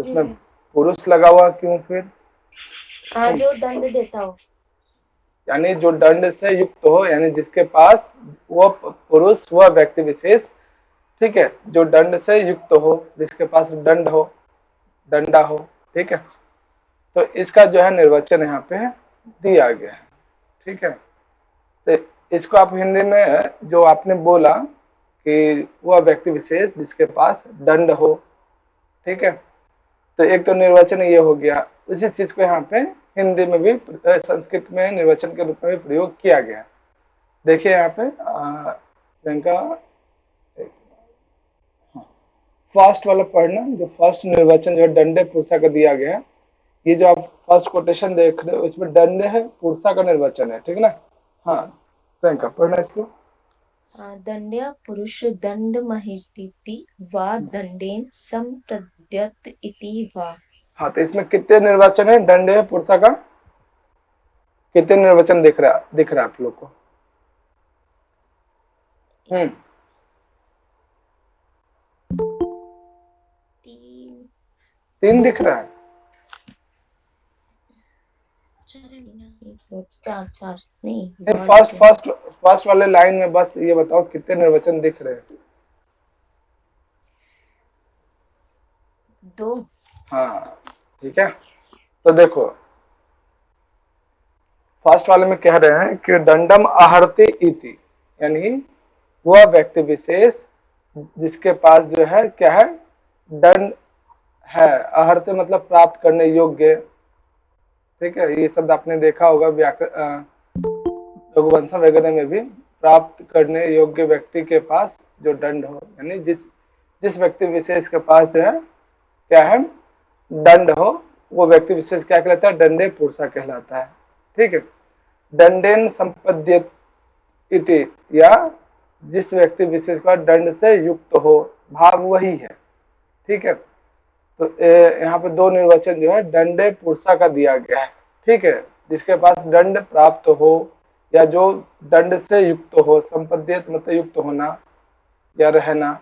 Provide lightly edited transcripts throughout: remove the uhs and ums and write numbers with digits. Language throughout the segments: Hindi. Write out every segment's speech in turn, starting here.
जी इसमें भैया। पुरुष लगा हुआ क्यों फिर? जो दंड देता हो। यानी जो दंड से युक्त हो, यानी जिसके पास वो पुरुष, वह व्यक्ति विशेष, ठीक है, जो दंड से युक्त हो, जिसके पास दंड हो, डंडा हो, ठीक है। तो इसका जो है निर्वचन यहाँ पे दिया गया है, ठीक है। तो इसको आप हिंदी में जो आपने बोला कि वह व्यक्ति विशेष जिसके पास दंड हो, ठीक है, तो एक तो निर्वचन ये हो गया। उसी चीज को यहाँ पे हिंदी में भी संस्कृत में निर्वचन के रूप में भी प्रयोग किया गया। देखिए यहाँ पे इनका फर्स्ट वाला पढ़ना, जो फर्स्ट निर्वचन जो है दंडे पुरुषा का दिया गया है। ये जो आप फर्स्ट कोटेशन देख रहे हो इसमें दंड है, पुरुषा का निर्वचन है, ठीक है ना। हाँ, प्रियंका पढ़ना इसको। दंड्य पुरुष दंड महिर्तीति वा दंडेन संप्रद्यत इति वा। हाँ, तो इसमें कितने निर्वचन है दंड है पुरुषा का? कितने निर्वचन दिख रहा है आप लोग को? हम्म, 3 तीन दिख रहा है। 4 4 नहीं नहीं, 1 2 फर्स्ट वाले लाइन में बस ये बताओ कितने निर्वचन दिख रहे हैं? 2। हाँ, ठीक है। तो देखो फर्स्ट वाले में कह रहे हैं कि दंडम आहरते इति, यानी वह व्यक्ति विशेष जिसके पास जो है क्या है, दंड है। आहरते मतलब प्राप्त करने योग्य, ठीक है। ये शब्द आपने देखा होगा व्याकरण रघुवंश वगैरह में भी, प्राप्त करने योग्य व्यक्ति के पास जो दंड हो, यानी जिस जिस व्यक्ति विशेष के पास जो है क्या है, दंड हो, वो व्यक्ति विशेष क्या कहलाता है? दंडे पुरुषा कहलाता है, ठीक है। दंडेन संपद्यत इति, या जिस व्यक्ति विशेष का दंड से युक्त हो, भाव वही है, ठीक है। तो यहाँ पे दो निर्वचन जो है दंडे पुरुषा का दिया गया है, ठीक है। जिसके पास दंड प्राप्त हो या जो दंड से युक्त हो, संपद्यत मतलब युक्त होना या रहना,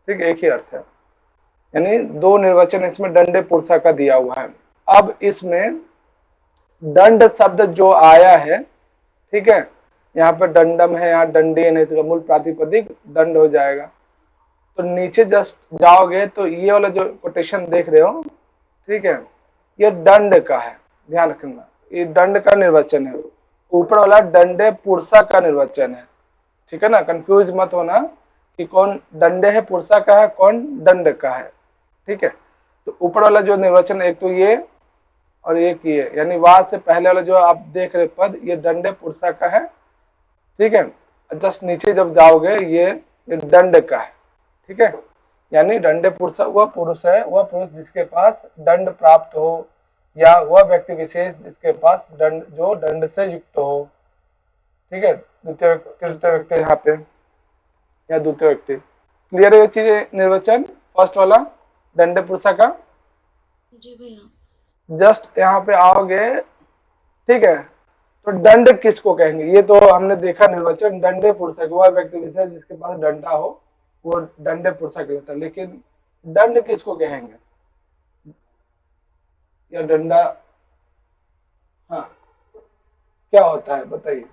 ठीक है, एक ही अर्थ है। यानी दो निर्वचन इसमें दंडे पुरुषा का दिया हुआ है। अब इसमें दंड शब्द जो आया है, ठीक है, यहाँ पे दंडम है, यहाँ दंडेन है, तो मूल प्रातिपदिक दंड हो जाएगा। तो नीचे जस्ट जाओगे तो ये वाला जो कोटेशन देख रहे हो, ठीक है, ये दंड का है, ध्यान रखना, ये दंड का निर्वचन है। ऊपर वाला दंडे पुरुषा का निर्वचन है, ठीक है ना। कंफ्यूज मत होना कि कौन दंडे है पुरुषा का है, कौन दंड का है, ठीक है। तो ऊपर वाला जो निर्वचन एक तो ये और एक ये, यानी वाद से पहले वाला जो आप देख रहे पद, ये दंडे पुरुषा का है, ठीक है। जस्ट नीचे जब जाओगे ये दंड का है, ठीक है। यानी दंडे पुरुष वह पुरुष है, वह पुरुष जिसके पास दंड प्राप्त हो, या वह व्यक्ति विशेष जिसके पास दंड जो दंड से युक्त हो, ठीक है। द्वितीय तृतीय व्यक्ति यहाँ पे या द्वितीय व्यक्ति, क्लियर है ये चीजें? निर्वचन फर्स्ट वाला दंड पुरुषा का। जी भैया। जस्ट यहाँ पे आओगे, ठीक है, तो दंड किसको कहेंगे? ये तो हमने देखा निर्वचन दंडे पुरुषा, वह व्यक्ति विशेष जिसके पास डंडा हो वो दंडे पुरुषा कहलाता है। लेकिन दंड किसको कहेंगे या डंडा? हाँ, क्या होता है बताइए।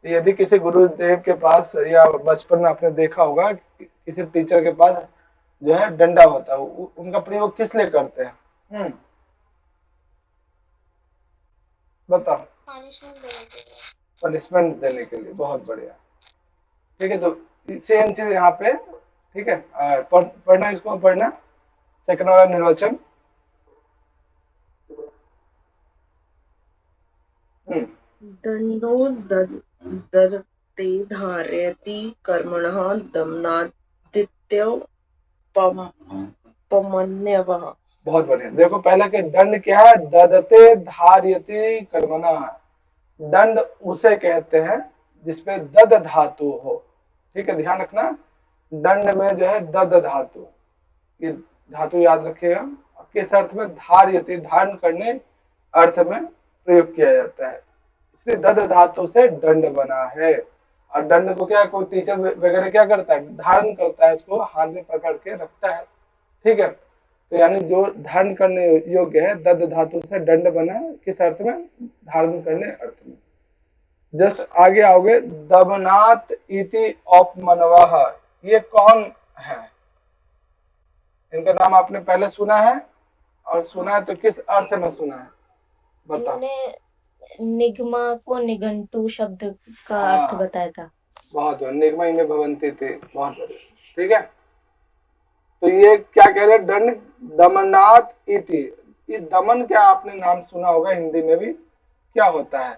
यदि किसी गुरुदेव के पास या बचपन में आपने देखा होगा किसी टीचर के पास जो है डंडा होता है, उनका प्रयोग किस लिए करते हैं? बताओ। पनिशमेंट देने के लिए। पनिशमेंट देने के लिए, बहुत बढ़िया, ठीक है। तो सेम चीज यहाँ पे, ठीक है। पढ़ना, इसको पढ़ना, सेकंड वाला निर्वचन। दंडो ददते धारयति कर्मणः दमनादित्यो पमन्यवः। बहुत बढ़िया। देखो पहला के दंड क्या है? ददते धार्यति कर्मणा। दंड उसे कहते हैं जिसपे दद धातु हो, ठीक है, ध्यान रखना। दंड में जो है दद धातु, ये धातु याद रखिएगा। किस अर्थ में? धार्यति, धारण करने अर्थ में प्रयोग किया जाता है, इसलिए दद धातु से दंड बना है। और दंड को क्या कोई टीचर वगैरह क्या करता है? धारण करता है, इसको हाथ में पकड़ के रखता है, ठीक है। तो यानी जो धारण करने योग्य है, दद धातु से दंड बना है, किस अर्थ में? धारण करने अर्थ में। जस्ट आगे आओगे, दमनात इति औपमन्वः, ये कौन है? इनका नाम आपने पहले सुना है, और सुना है तो किस अर्थ में सुना है? बताओ। मैंने निगमा को निघंटु शब्द का हाँ, अर्थ बताया था। बहुत बढ़िया, निगमा इमे भवन्ति थे, बहुत बढ़िया, ठीक है। तो ये क्या कह रहे हैं? दंड दमनात इति, ये दमन क्या आपने नाम सुना होगा हिंदी में भी, क्या होता है?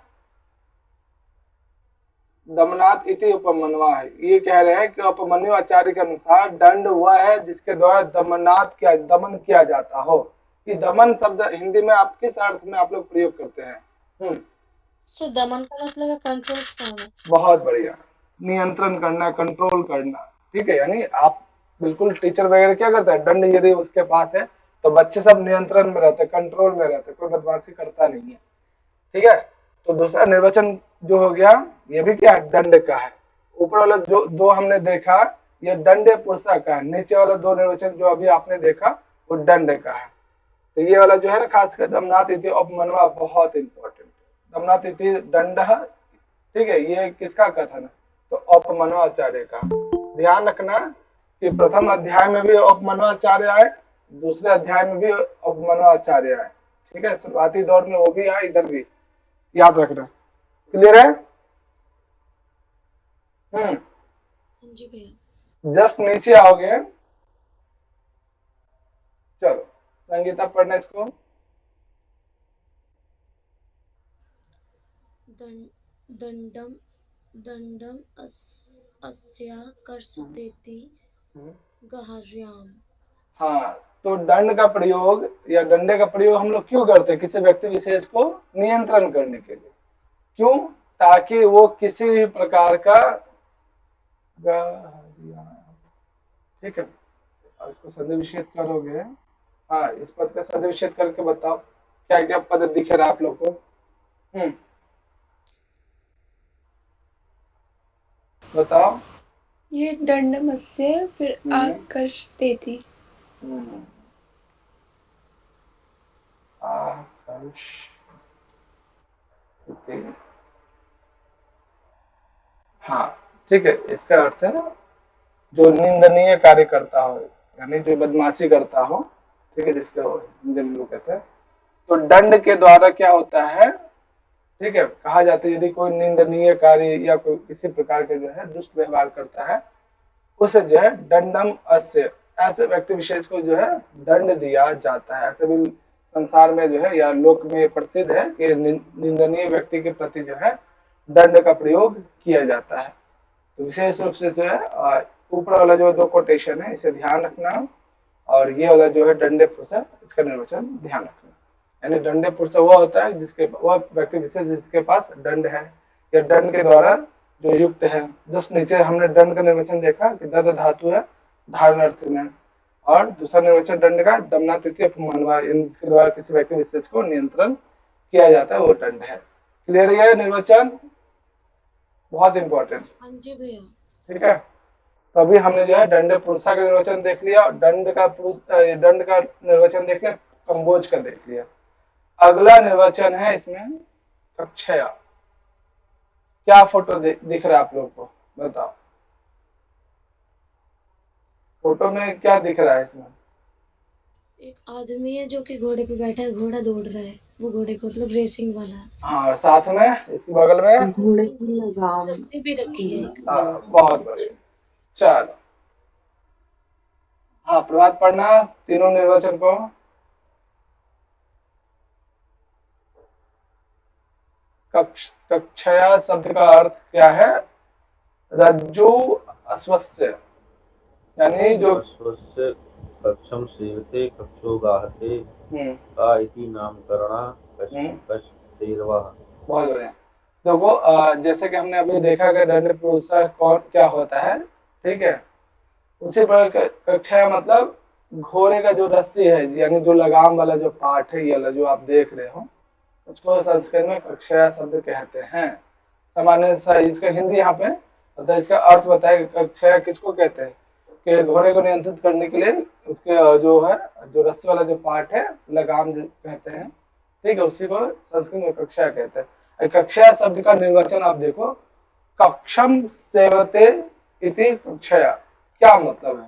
दमनात इति उपमन्वा है, ये कह रहे हैं कि उपमन्यु आचार्य के अनुसार दंड वह है जिसके द्वारा दमन किया जाता हो। कि दमन शब्द हिंदी में आप किस अर्थ में आप लोग प्रयोग करते हैं? दमन का मतलब है कंट्रोल करना। बहुत बढ़िया, नियंत्रण करना, कंट्रोल करना, ठीक है। यानी आप बिल्कुल, टीचर वगैरह क्या करता है, दंड यदि उसके पास है तो बच्चे सब नियंत्रण में रहते, कंट्रोल में रहते, कोई बदमाशी करता नहीं है, ठीक है। तो दूसरा निर्वचन जो हो गया, ये भी क्या है? दंड का है। ऊपर वाला जो दो हमने देखा, ये दंड पुरुषा का है। नीचे वाला दो निर्वचन जो अभी आपने देखा, वो दंड का है। तो ये वाला जो है ना, खासकर दमनात इति उपमन्वा, बहुत इंपॉर्टेंट। दमनात इति दंड, ठीक है, ये किसका कथन है? तो औपमन्वाचार्य का। ध्यान रखना कि प्रथम अध्याय में भी औपमन्वाचार्य आए, दूसरे अध्याय में भी औपमन्वाचार्य आए, ठीक है। शुरुआती दौर में वो भी आए, इधर भी, याद रखना। क्लियर है? जी भैया। जस्ट नीचे आओगे, चलो संगीता पढ़ना इसको। दंडम दंडम अस्या कर्षतेति गहर्याम। हाँ, तो दंड का प्रयोग या डंडे का प्रयोग हम लोग क्यों करते हैं? किसी व्यक्ति विशेष को नियंत्रण करने के लिए। क्यों? ताकि वो किसी भी प्रकार का, ठीक है, और इसको संधि विच्छेद करोगे। हाँ, इस पद का संधि विच्छेद करके बताओ क्या क्या पद दिख रहा है आप लोग को? बताओ। ये दंडमस्य, फिर आकर्षतेति। हाँ, ठीक है, इसका अर्थ है जो निंदनीय कार्य करता हो, यानी जो बदमाशी करता हो, ठीक है, जिसको हिंदी में लोग कहते हैं। तो दंड के द्वारा क्या होता है, ठीक है, कहा जाता है यदि कोई निंदनीय कार्य या कोई किसी प्रकार के जो है दुष्ट व्यवहार करता है, उसे जो है दंडम अस्य, ऐसे व्यक्ति विशेष को जो है दंड दिया जाता है। ऐसे भी संसार में जो है या लोक में प्रसिद्ध है कि निंदनीय व्यक्ति के प्रति जो है दंड का प्रयोग किया जाता है। तो विशेष रूप से जो है ऊपर वाला जो दो कोटेशन है इसे ध्यान रखना, और ये वाला जो है दंडे पुरुष, इसका निर्वचन ध्यान रखना। यानी दंडे पुरुष वह होता है जिसके, वह व्यक्ति विशेष जिसके पास दंड है या दंड के द्वारा जो युक्त है। जस्ट नीचे हमने दंड का निर्वचन देखा कि दद धातु है धारण अर्थ में, और दूसरा निर्वचन दंड का दमना तृतीय अपमानवा, जिसके द्वारा किसी व्यक्ति विशेष को नियंत्रण किया जाता है, वो दंड है। क्लियर है निर्वचन? बहुत इंपॉर्टेंट। हाँ जी भैया। ठीक है, तो अभी हमने जो है दंड पुरुषा का निर्वचन देख लिया, दंड का निर्वचन देख लिया, कंबोज का देख लिया। अगला निर्वचन है इसमें कक्षया। क्या फोटो दिख रहा है आप लोग को? बताओ, फोटो में क्या दिख रहा है इसमें? एक आदमी है जो कि घोड़े पे बैठा है, घोड़ा दौड़ रहा है, वो घोड़े को मतलब रेसिंग वाला। हाँ, साथ में इसके बगल में घोड़े की लगाम रस्सी भी रखी है। बहुत बढ़िया, चलो। हाँ, प्रभात पढ़ना तीनों निर्वचन को। कक्षया शब्द का अर्थ क्या है? रज्जु अश्वस्य, यानी जो अश्वस्य कक्षम सेवते कक्षो गाहते का इति नामकरणा कश्यपेर्वा। बहुत बढ़िया। देखो, जैसे कि हमने अभी देखा कि दंड पुरुषा कौन क्या होता है, ठीक है, उसी पर कक्षा मतलब घोड़े का जो रस्सी है, यानी जो लगाम वाला जो पार्ट है, ये वाला जो आप देख रहे हो, उसको संस्कृत में कक्षा शब्द कहते हैं। सामान्य इसका हिंदी यहाँ पे, तो इसका अर्थ बताए कक्षा किसको कहते हैं? के घोड़े को नियंत्रित करने के लिए उसके जो है, जो रस्सी वाला जो पार्ट है, लगाम जो कहते हैं, ठीक है, उसी को संस्कृत में कक्षा कहते हैं। कक्षा शब्द का निर्वचन आप देखो, कक्षम सेवते इति कक्षया, क्या मतलब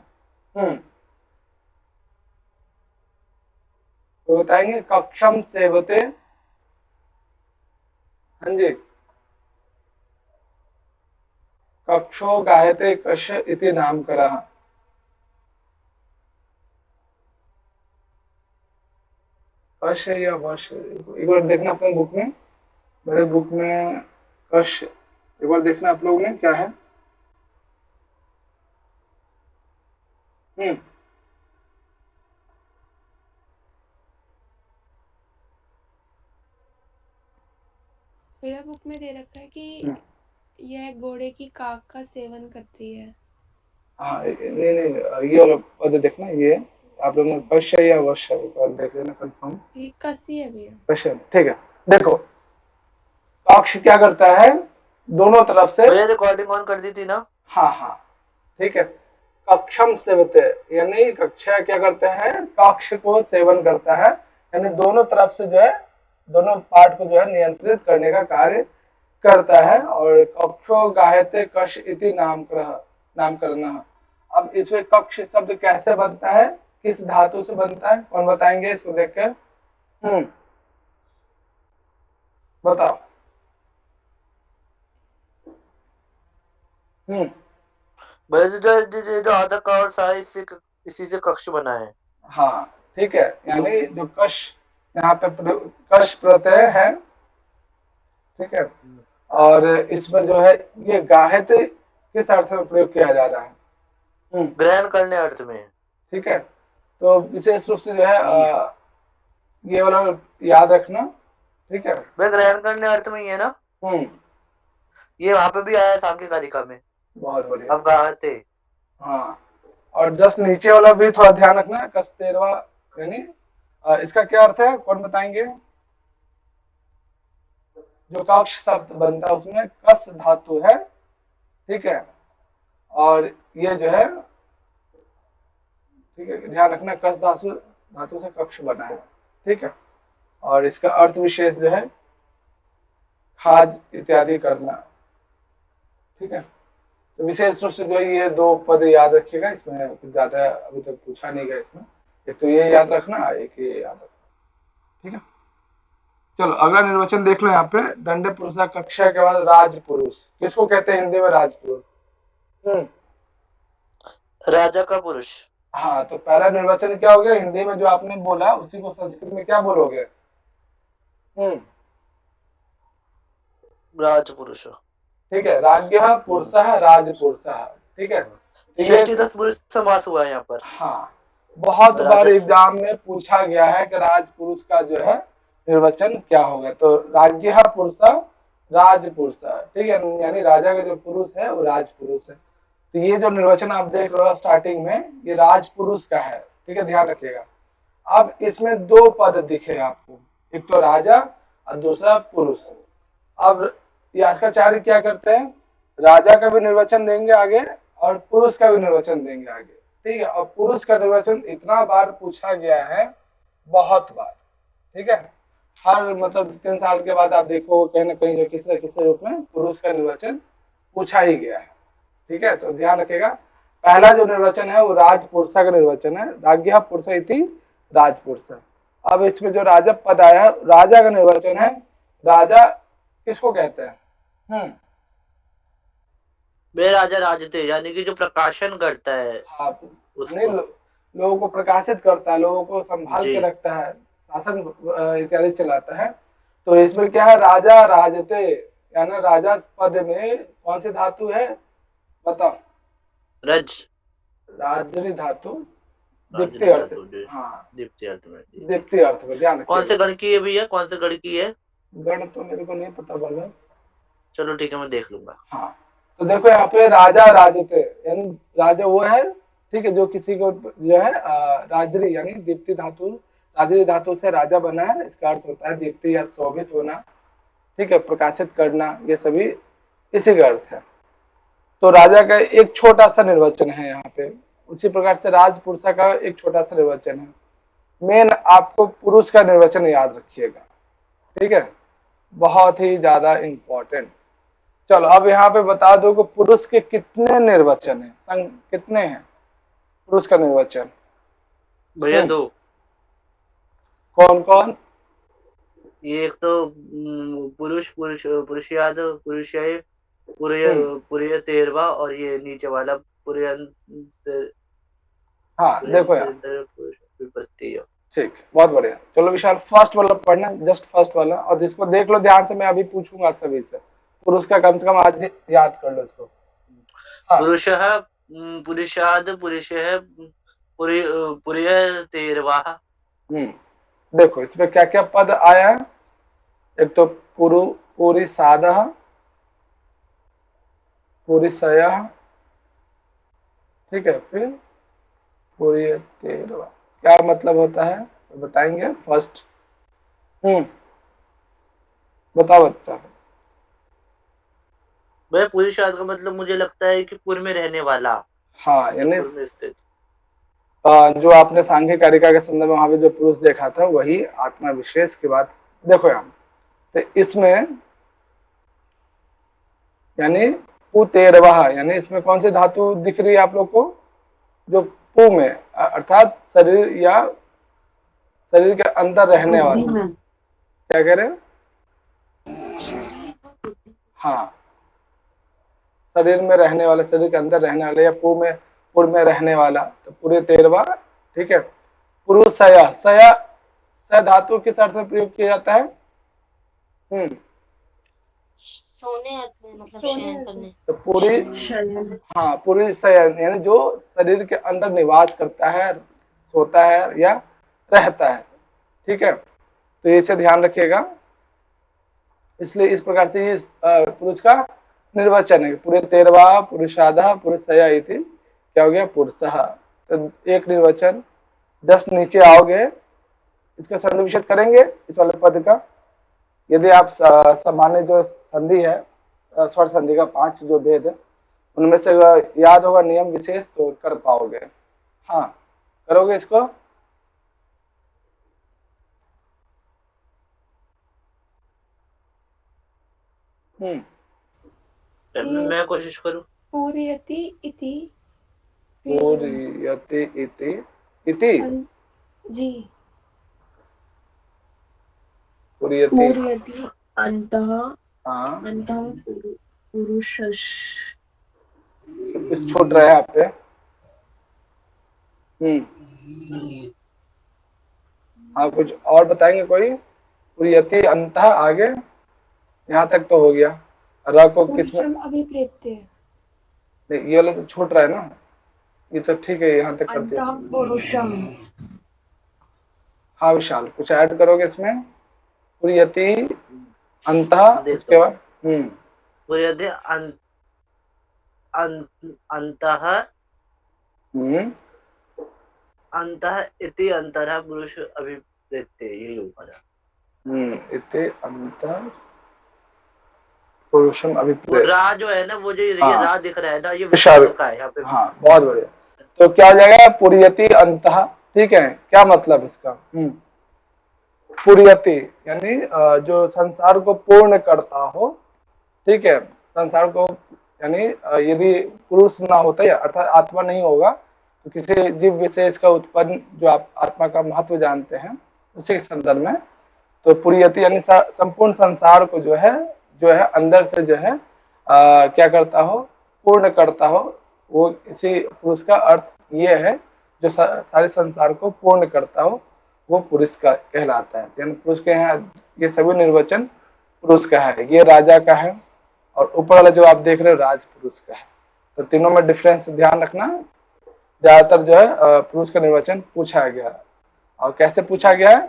है? तो बताएंगे कक्षम सेवते। हाँ जी, कक्षो गायते कश इति नामकरः। कश है या वश, एक बार देखना अपने बुक में, मेरे बुक में कश, एक बार देखना आप लोगों ने क्या है। हम्म भैया बुक में दे रखा है कि हम्म। यह घोड़े की काख का सेवन करती है। हाँ नहीं, ये वाला पद देखना, ये आप लोगों ने कश है या वश है, एक बार देख लेना कंफर्म। ये कसी है भैया। कश है, ठीक है। देखो, कक्ष क्या करता है, दोनों तरफ से। भैया रिकॉर्डिंग ऑन कर दी थी ना? हाँ हाँ, ठीक है। कक्षम सेवते यानी कक्षा क्या करते हैं, कक्ष को सेवन करता है, यानी दोनों तरफ से जो है, दोनों पार्ट को जो है नियंत्रित करने का कार्य करता है। और कक्षो गायते कश इति नामकरण। अब इसमें कक्ष शब्द कैसे बनता है, किस धातु से बनता है, कौन बताएंगे इसको देखकर? बताओ। भैया जो आधा का और सा इसी से कक्ष बना है। हाँ ठीक है, यानी जो कश यहाँ पे कश प्रत्यय है, ठीक है, और इसमें जो है ये गाहित किस अर्थ में प्रयोग किया जा रहा है? ग्रहण करने अर्थ में, ठीक है। तो विशेष रूप से जो है ये वाला याद रखना, ठीक है। वह ग्रहण करने अर्थ में ही है ना? ये वहां पे भी आया है सांख्य कारिका में। बहुत बढ़िया। अब गाते। हाँ, और जस्ट नीचे वाला भी थोड़ा ध्यान रखना, कस्तेरवा, यानी इसका क्या अर्थ है, कौन बताएंगे? जो कक्ष शब्द बनता है उसमें कस धातु है, ठीक है, और ये जो है, ठीक है, ध्यान रखना, कस धातु से कक्ष बना है, ठीक है। और इसका अर्थ विशेष जो है खाज इत्यादि करना, ठीक है। तो विशेष रूप से जो है ये दो पद याद रखिएगा, इसमें कुछ ज्यादा अभी तक पूछा नहीं गया इसमें, एक तो ये याद रखना, एक ये याद रखना, ठीक है। चलो अगला निर्वचन देख लो यहाँ पे, दंड पुरुषा कक्षा के बाद राजपुरुष, किसको कहते हैं हिंदी में राजपुरुष? राजा का पुरुष। हाँ, तो पहला निर्वचन क्या हो गया हिंदी में, जो आपने बोला उसी को संस्कृत में क्या बोलोगे? राजपुरुष, ठीक है, राज्ञः पुरुषः राजपुरुषः, ठीक है। षष्ठी पुरुष समास हुआ है यहाँ पर। हाँ, बहुत बार एग्जाम में पूछा गया है कि राजपुरुष का जो है निर्वचन क्या होगा, तो राज्ञः पुरुषः राजपुरुषः, ठीक है, यानी राजा का जो पुरुष है वो राजपुरुष है। तो ये जो निर्वचन आप देख रहे हो स्टार्टिंग में, ये राजपुरुष का है, ठीक है, ध्यान रखिएगा। अब इसमें दो पद दिखे आपको, एक तो राजा और दूसरा पुरुष। अब यास्काचार्य क्या करते हैं, राजा का भी निर्वचन देंगे आगे और पुरुष का भी निर्वचन देंगे आगे, ठीक है। और पुरुष का निर्वचन इतना बार पूछा गया है, बहुत बार, ठीक है, हर मतलब 3 साल के बाद आप देखो कहीं ना कहीं जो किसी न किसी रूप में पुरुष का निर्वचन पूछा ही गया है, ठीक है। तो ध्यान रखेगा, पहला जो निर्वचन है वो राजपुरुषा का निर्वचन है, राज्ञः पुरुष इति राजपुरुष। अब इसमें जो राजा पद आया है, राजा का निर्वचन है, राजा किसको कहते हैं? वे राजा राजते, यानी कि जो प्रकाशन करता है। हाँ, नहीं, लोगों को प्रकाशित करता है, लोगों को संभाल के रखता है, शासन इत्यादि चलाता है। तो इसमें क्या है, राजा राजते, यानी राजा पद में कौन सी धातु है बताओ? रज, राजरी धातु, दीप्ति अर्थ, हाँ दीप्ति अर्थ में, दीप्ति अर्थ में, ध्यान कौन से गण की है भैया, कौन से गण की है? गण तो मेरे को नहीं पता बोला, चलो ठीक है, मैं देख लूंगा। हाँ, तो देखो यहाँ पे राजा राजते, यानी राजा वो है, ठीक है, जो किसी को जो है राजरी यानी दीप्ति धातु, राजरी धातु से राजा बना है, इसका अर्थ होता है दीप्ति या शोभित होना, ठीक है, प्रकाशित करना, ये सभी इसी का अर्थ है। तो राजा का एक छोटा सा निर्वचन है यहाँ पे, उसी प्रकार से राजपुरुषा का एक छोटा सा निर्वचन है। मेन आपको पुरुष का निर्वचन याद रखिएगा, ठीक है, बहुत ही ज्यादा इंपॉर्टेंट। चलो अब यहाँ पे बता दो कि पुरुष के कितने निर्वचन है, कितने हैं पुरुष का निर्वचन? भैया दो। कौन कौन? ये एक तो पुरुष पुरुष पुरुषयाद पुरुषय पुरुष तेरवा, और ये नीचे वाला पुरुष हाँ देखो यार, पुरुष विपत्ति। ठीक, बहुत बढ़िया। चलो विशाल फर्स्ट वाला पढ़ना, जस्ट फर्स्ट वाला, और इसको देख लो ध्यान से, मैं अभी पूछूंगा सभी से। पुरुष का कम से कम आज याद कर लो इसको। हाँ। पुरुषः पुरुषाद पुरुषः पुरुष तेरवा। देखो इसमें क्या क्या पद आया है। एक तो पुरुषादः, पुरुषयः, ठीक है, फिर पुरुष तेरवा। क्या मतलब होता है तो बताएंगे फर्स्ट। बताओ बच्चा। भाई पुरुषाद का मतलब मुझे लगता है कि पुर में रहने वाला। हाँ, यानी पुर में स्थित। जो आपने सांख्य कारिका के संदर्भ में वहां पे जो पुरुष देखा था वही आत्मा विशेष की बात। देखो यहाँ तो इसमें यानी पुतेरवाह, यानी इसमें कौन सी धातु दिख रही है आप लोग को? जो पु में, अर्थात शरीर या शरीर के अंदर रहने वाला। क्या कह रहे हैं? हाँ, शरीर में रहने वाला, शरीर के अंदर रहने वाला, या पुर में रहने वाला, तो पूरे तेरवा, ठीक है। पुरुषया, सया स धातु किस अर्थ में प्रयोग किया जाता है? सोने अर्थ में, मतलब शयन करने। तो पूरी, हाँ पूरी शयन, यानी जो शरीर के अंदर निवास करता है, सोता है या रहता है, ठीक है। तो इसे ध्यान रखिएगा। इसलिए इस प्रकार से ये पुरुष का निर्वचन है। पूरे तेरवा पुरुषादा पुरुषया इति क्या हो गया? पुरुषः। तो एक निर्वचन। 10 नीचे आओगे, इसका संधि विच्छेद करेंगे इस वाले पद का। यदि आप सामान्य जो संधि है, स्वर संधि का 5 जो भेद है उनमें से याद होगा नियम विशेष तो कर पाओगे। हाँ, करोगे इसको? मैं कोशिश करूं। पूर्यति इति, पूर्यति इति जी, पूर्यति अंतः, हाँ, अंतः पुरुष। कुछ छूट रहा है आप पे। हाँ, कुछ और बताएंगे कोई? पूर्यति अंतः, आगे यहाँ तक तो हो गया। र को किसमें? अभिप्रेत्य। नहीं, ये वाला तो छूट रहा है ना, ये तो ठीक है, यहाँ तक कर दिया। पुरुषम। हाँ विशाल, कुछ ऐड करोगे इसमें? पूर्यति अंतः, उसके बाद पुर्यति अंतः अंतः इति अंतरः पुरुष अभिप्रेत्य, यही होगा। इति अंतः पुरुषम अभिप्रेत्य। रा जो है ना, वो जो ये रा दिख रहा है ना, ये विशाल का है यहाँ पे। हाँ, बहुत बढ़िया। तो क्या हो जाएगा? पुर्यति अंतः, ठीक है। क्या मतलब इसका? पुर्यति यानी जो संसार को पूर्ण करता हो, ठीक है। संसार को, यानी यदि पुरुष ना होता है अर्थात आत्मा नहीं होगा, तो किसी जीव विशेष का उत्पन्न, जो आप आत्मा का महत्व जानते हैं उसी के संदर्भ में, तो पुर्यति यानी संपूर्ण संसार को जो है अंदर से जो है क्या करता हो? पूर्ण करता हो। वो इसी पुरुष का अर्थ ये है, जो सारे संसार को पूर्ण करता हो, वो पुरुष का कहलाता है। यानी पुरुष के यहाँ ये सभी निर्वचन पुरुष का है। ये राजा का है, और ऊपर वाला जो आप देख रहे हो राज पुरुष का है। तो तीनों में डिफरेंस ध्यान रखना। ज्यादातर जो है पुरुष का निर्वचन पूछा गया, और कैसे पूछा गया है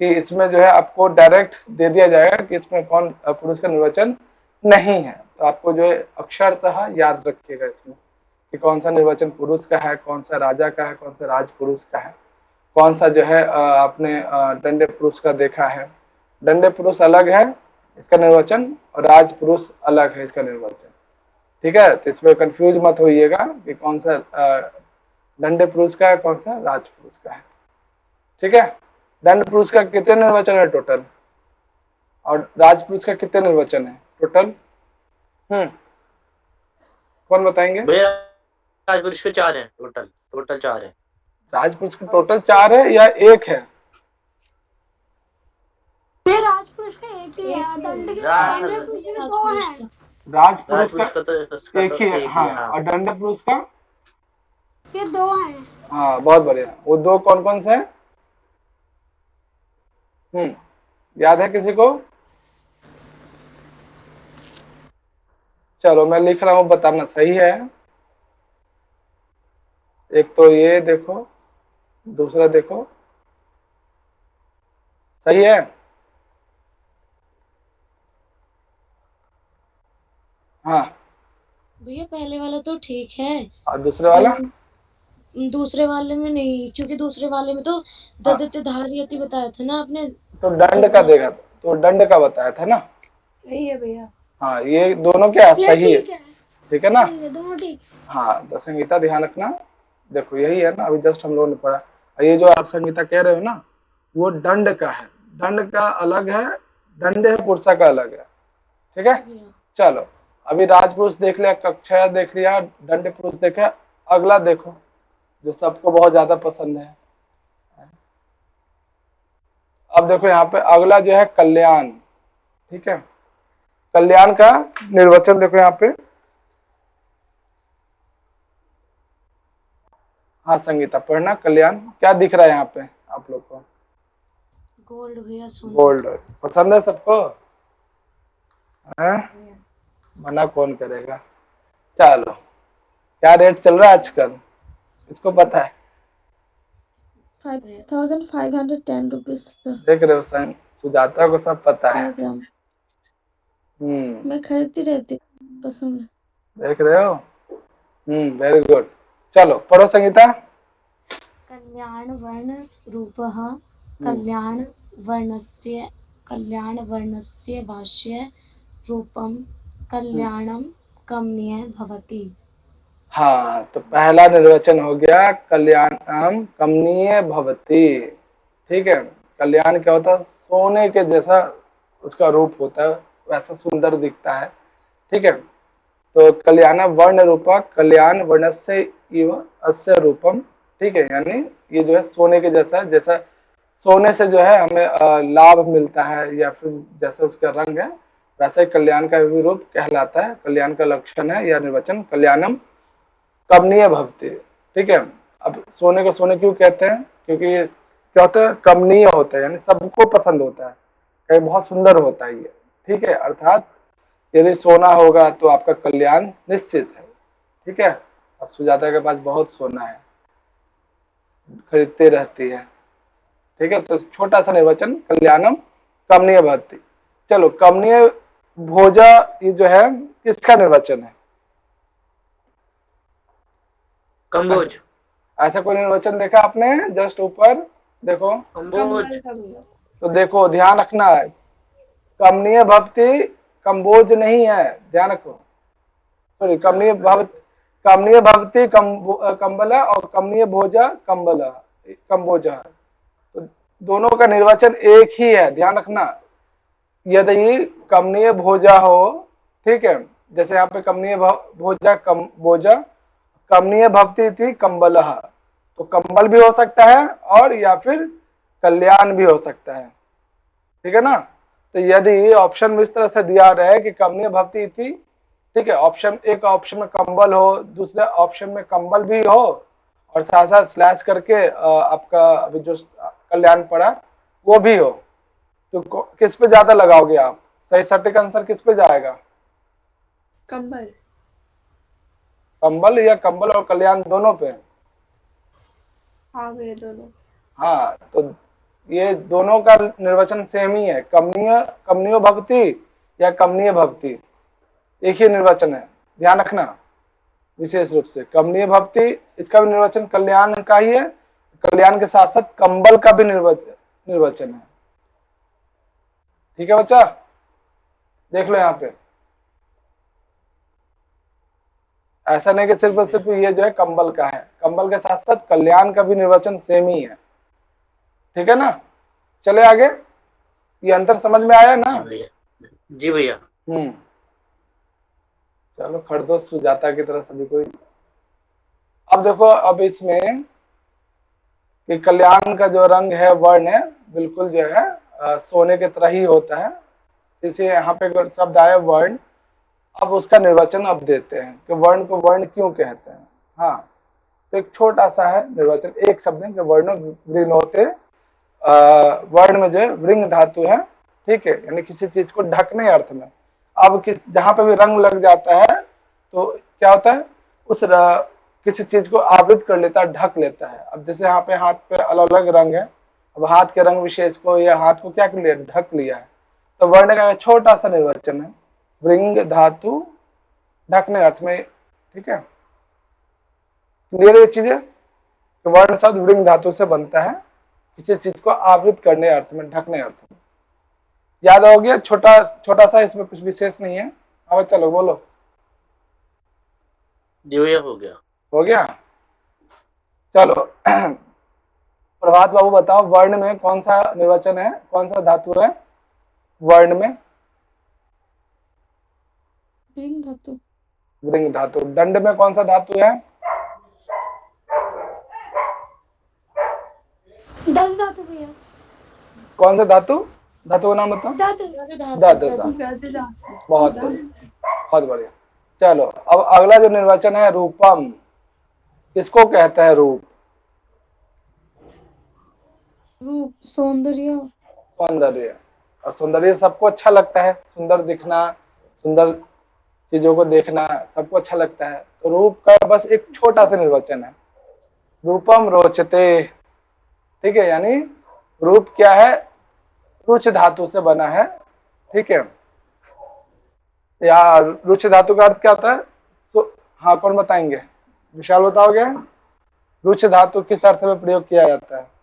कि इसमें जो है आपको डायरेक्ट दे दिया जाएगा कि इसमें कौन पुरुष का निर्वचन नहीं है। तो आपको जो है अक्षरशः याद रखिएगा इसमें कि कौन सा निर्वचन पुरुष का है, कौन सा राजा का है, कौन सा राज पुरुष का है, कौन सा जो है आपने दंडे पुरुष का देखा है। दंडे पुरुष अलग है इसका निर्वचन, और राज पुरुष अलग है इसका निर्वचन, ठीक है। तो इसमें कंफ्यूज मत होइएगा कि कौन सा दंड पुरुष का है कौन सा? राजपुरुष का है। ठीक है, दंड पुरुष का कितने निर्वचन है टोटल, और राजपुरुष का कितने निर्वचन है टोटल? कौन बताएंगे? भैया राजपुरुष के 4 हैं टोटल, टोटल 4 है। राजपुरुष के टोटल 4 है या 1 है? ये राजपुरुष का एक ही है, दंड के राजपुरुष दो हैं। का राजपुरुष राजपुरुष का तो एक ही है, एक हाँ, हाँ। और दंड पुरुष का? ये दो हैं। हाँ, बहुत बढ़िया। वो 2 कौन कौन से हैं? याद है किसी को? चलो मैं लिख रहा हूँ, बताना सही है। एक तो ये देखो, दूसरा देखो, सही है? हाँ, भैया पहले वाला तो ठीक है, और दूसरे वाला? दूसरे वाले में नहीं, क्योंकि दूसरे वाले में तो ददित धारयति बताया था ना आपने। तो दंड का देगा, तो दंड का बताया था ना। सही है भैया। हाँ, ये दोनों क्या है? ये सही है, ठीक है, ठीक है ना? ठीक है, दोनों ठीक। हाँ, तो संगीता ध्यान रखना, देखो यही है ना, अभी जस्ट हम लोगों ने पढ़ा। और ये जो आप संगीता कह रहे हो ना, वो दंड का है, दंड का अलग है, दंड है पुरुषा का अलग है। ठीक है, भैया चलो अभी राजपुरुष देख लिया, कक्षा देख लिया, दंड पुरुष देखा, अगला देखो जो सबको बहुत ज्यादा पसंद है। अब देखो यहाँ पे अगला जो है कल्याण। ठीक है, कल्याण का निर्वचन देखो यहाँ पे। हाँ संगीता पढ़ना, कल्याण क्या दिख रहा है यहाँ पे आप लोग को? गोल्ड भैया, सोना गोल्ड पसंद है सबको? हैं? भैया। मना कौन करेगा। चलो, क्या रेट चल रहा है आजकल, इसको पता है? 5,510 रुपीज देख रहे हो सुजाता को सब पता है। पर ग्राम। हम्म, मैं खरीदती रहती, पसंद है। देख रहे हो। Very good. चलो पढ़ो संगीता। कल्याण वर्ण रूपः कल्याण वर्णस्य भाष्य रूपम कल्याणम कमनीय भवति। हाँ, तो पहला निर्वचन हो गया कल्याणम कमनीय भवति। ठीक है, कल्याण क्या होता है? सोने के जैसा उसका रूप होता है, वैसा सुंदर दिखता है। ठीक है, तो कल्याण वर्ण रूपा कल्याण वर्णस्य इव अस्य रूपम। ठीक है, यानी ये जो है सोने के जैसा, जैसा सोने से जो है हमें लाभ मिलता है, या फिर जैसे उसका रंग है वैसे ही कल्याण का भी रूप कहलाता है। कल्याण का लक्षण है या निर्वचन कल्याणम कमनीय भवति। ठीक है, अब सोने को सोने क्यों कहते हैं? क्योंकि ये क्या होता है? कमनीय होता है, यानी सबको पसंद होता है, कहीं बहुत सुंदर होता है ये। ठीक है, अर्थात यदि सोना होगा तो आपका कल्याण निश्चित है। ठीक है, अब सुजाता के पास बहुत सोना है, खरीदते रहती है। ठीक है, तो छोटा सा निर्वचन कल्याणम कमनीय भवति। चलो कमनीय भोजा, ये जो है किसका निर्वचन है? कम्बोज। ऐसा कोई निर्वचन देखा आपने? जस्ट ऊपर देखो, कम्बोज। कम्बल का भैया। तो देखो ध्यान रखना है, कमनीय भक्ति कम्बोज नहीं है, ध्यान रखो। सॉरी, कमनीय भक्ति कम्बला और कमनीय भोजा कम्बला कम्बोजा, तो दोनों का निर्वचन एक ही है, ध्यान रखना। यदि कमनीय भोजा हो, ठीक है, जैसे यहाँ पे कमनीय भोजा कम्बोजा, कमनीय भक्ति थी कम्बलह, तो कंबल भी हो सकता है और या फिर कल्याण भी हो सकता है। ठीक है ना, तो यदि ऑप्शन में इस तरह से दिया रहा है कि कमनीय भक्ति थी, ठीक है, ऑप्शन एक ऑप्शन में कंबल हो, दूसरे ऑप्शन में कंबल भी हो, और साथ साथ स्लैश करके आपका अभी जो कल्याण पड़ा वो भी हो, तो किस पे ज्यादा लगाओगे आप? सही सटीक आंसर किस पे जाएगा? कम्बल। कंबल या कंबल और कल्याण दोनों पे? हाँ भैया, दोनों। हाँ, तो ये दोनों का निर्वचन सेम ही है, कमनीय भक्ति या कमनीय भक्ति, एक ही निर्वचन है, ध्यान रखना विशेष रूप से। कमनीय भक्ति, इसका भी निर्वचन कल्याण का ही है, कल्याण के साथ साथ कंबल का भी निर्वचन है। ठीक है बच्चा, देख लो यहाँ पे। ऐसा नहीं कि सिर्फ और सिर्फ ये जो है कंबल का है, कंबल के साथ साथ कल्याण का भी निर्वचन सेम ही है। ठीक है ना, चले आगे। ये अंतर समझ में आया ना? जी भैया। चलो खड़दो सुजाता की तरह सभी कोई। अब देखो, अब इसमें कि कल्याण का जो रंग है, वर्ण है, बिल्कुल जो है सोने के तरह ही होता है। इसे यहाँ पे शब्द आया वर्ण। अब उसका निर्वचन अब देते हैं कि वर्ण को वर्ण क्यों कहते हैं। हाँ, तो एक छोटा सा है निर्वचन, एक शब्द है कि वर्ण वृणोते, वर्ण में जो है वृंग धातु है, ठीक है, यानी किसी चीज को ढकने अर्थ में। अब जहां पे भी रंग लग जाता है तो क्या होता है, किसी चीज को आवृत कर लेता है, ढक लेता है। अब जैसे यहाँ पे हाथ पे अलग अलग रंग है, अब हाथ के रंग विशेष को या हाथ को क्या कर लिया, ढक लिया है। तो वर्ण का छोटा सा निर्वचन है, वृंग धातु, ढकने अर्थ में। ठीक है, क्लियर ये चीजें? वर्ण शब्द वृंग धातु से बनता है, किसी चीज को आवृत करने अर्थ में, ढकने अर्थ में। याद हो गया? छोटा छोटा सा, इसमें कुछ विशेष नहीं है। अब चलो बोलो। जी भैया, हो गया। हो गया, चलो। प्रभात बाबू बताओ, वर्ण में कौन सा निर्वचन है, कौन सा धातु है वर्ण में? वृंग धातु। वृंग धातु। दंड में कौन सा धातु है? दस धातु भैया। कौन सा धातु? धातु का नाम बताओ। बहुत बहुत बढ़िया। चलो, अब अगला जो निर्वचन है रूपम, किसको कहते हैं रूप? रूप सौंदर्य। सौंदर्य। और सौंदर्य सबको अच्छा लगता है, सुंदर दिखना, सुंदर चीजों को देखना सबको अच्छा लगता है। तो रूप का बस एक छोटा सा निर्वचन है, रूपम रोचते। ठीक है, यानी रूप क्या है, रुच धातु से बना है। ठीक है, या रुच धातु का अर्थ क्या होता है? तो हाँ, कौन बताएंगे? विशाल बताओगे, रुच धातु किस अर्थ में प्रयोग किया जाता है?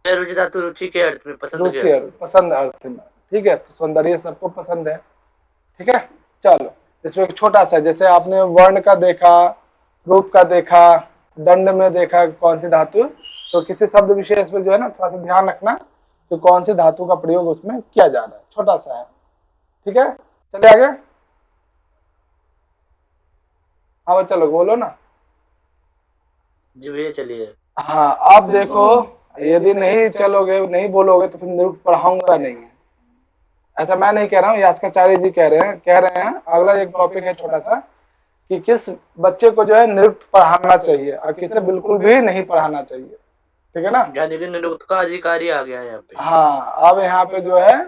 रुचि धातु रुचि के अर्थ में, पसंद के रुचि अर्थ अर्थ, पसंद अर्थ में। ठीक है, तो सौंदर्य सबको पसंद है। ठीक है, चलो, इसमें एक छोटा सा, जैसे आपने वर्ण का देखा, रूप का देखा, दंड में देखा कौन सी धातु, तो किसी शब्द विशेष में जो है ना, थोड़ा सा ध्यान रखना कि कौन सी धातु का प्रयोग उसमें किया जा रहा है, छोटा सा है। ठीक है, चले आगे। हाँ चलो बोलो ना। जी भैया, चलिए। हाँ, आप देखो, यदि नहीं चलोगे, नहीं बोलोगे तो फिर निरुक्त पढ़ाऊंगा नहीं। ऐसा मैं नहीं कह रहा हूँ, यास्काचार्य जी कह रहे हैं। अगला एक टॉपिक है छोटा सा, कि किस बच्चे को जो है निरुक्त पढ़ाना चाहिए और किसे बिल्कुल भी नहीं पढ़ाना चाहिए। ठीक है ना? यानी कि निरुक्त का अधिकारी आ गया है यहाँ पे। हाँ, अब यहाँ पे जो है